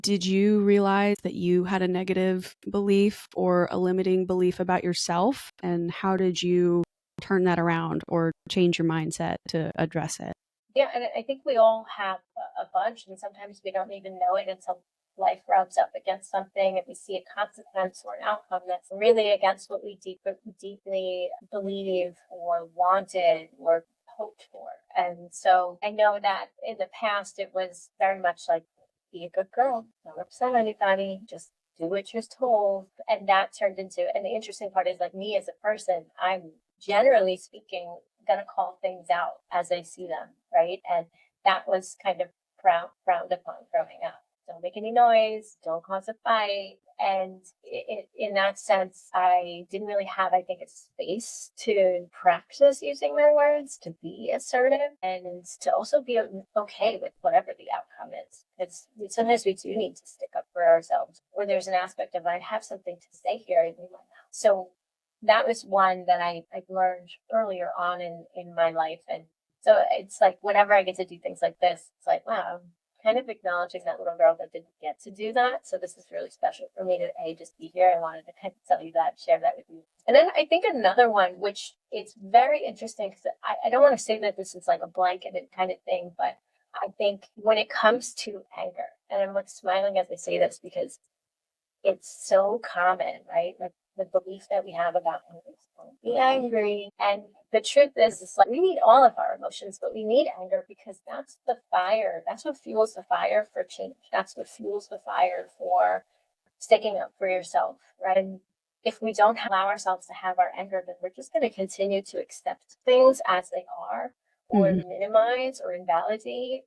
Did you realize that you had a negative belief or a limiting belief about yourself? And how did you turn that around or change your mindset to address it? Yeah, and I think we all have a bunch, and sometimes we don't even know it until life rubs up against something and we see a consequence or an outcome that's really against what we deeply believe or wanted or hoped for. And so I know that in the past it was very much like, be a good girl, don't upset anybody, just do what you're told. And that turned into, and the interesting part is like me as a person, I'm generally speaking gonna call things out as I see them, right? And that was kind of frowned upon growing up. Don't make any noise, don't cause a fight. And in that sense, I didn't really have, I think, a space to practice using my words, to be assertive, and to also be okay with whatever the outcome is. Because sometimes we do need to stick up for ourselves, or there's an aspect of, I have something to say here, I need my mouth. So that was one that I learned earlier on in my life. And so it's like whenever I get to do things like this, it's like, wow, I'm kind of acknowledging that little girl that didn't get to do that. So this is really special for me to just be here. I wanted to kind of tell you that, share that with you. And then I think another one, which it's very interesting because I don't want to say that this is like a blanketed kind of thing, but I think when it comes to anger, and I'm like smiling as I say this because it's so common, right? Like the belief that we have about anger. Be angry. And the truth is, it's like we need all of our emotions, but we need anger because that's the fire. That's what fuels the fire for change. That's what fuels the fire for sticking up for yourself, right? And if we don't allow ourselves to have our anger, then we're just going to continue to accept things as they are or Mhm. minimize or invalidate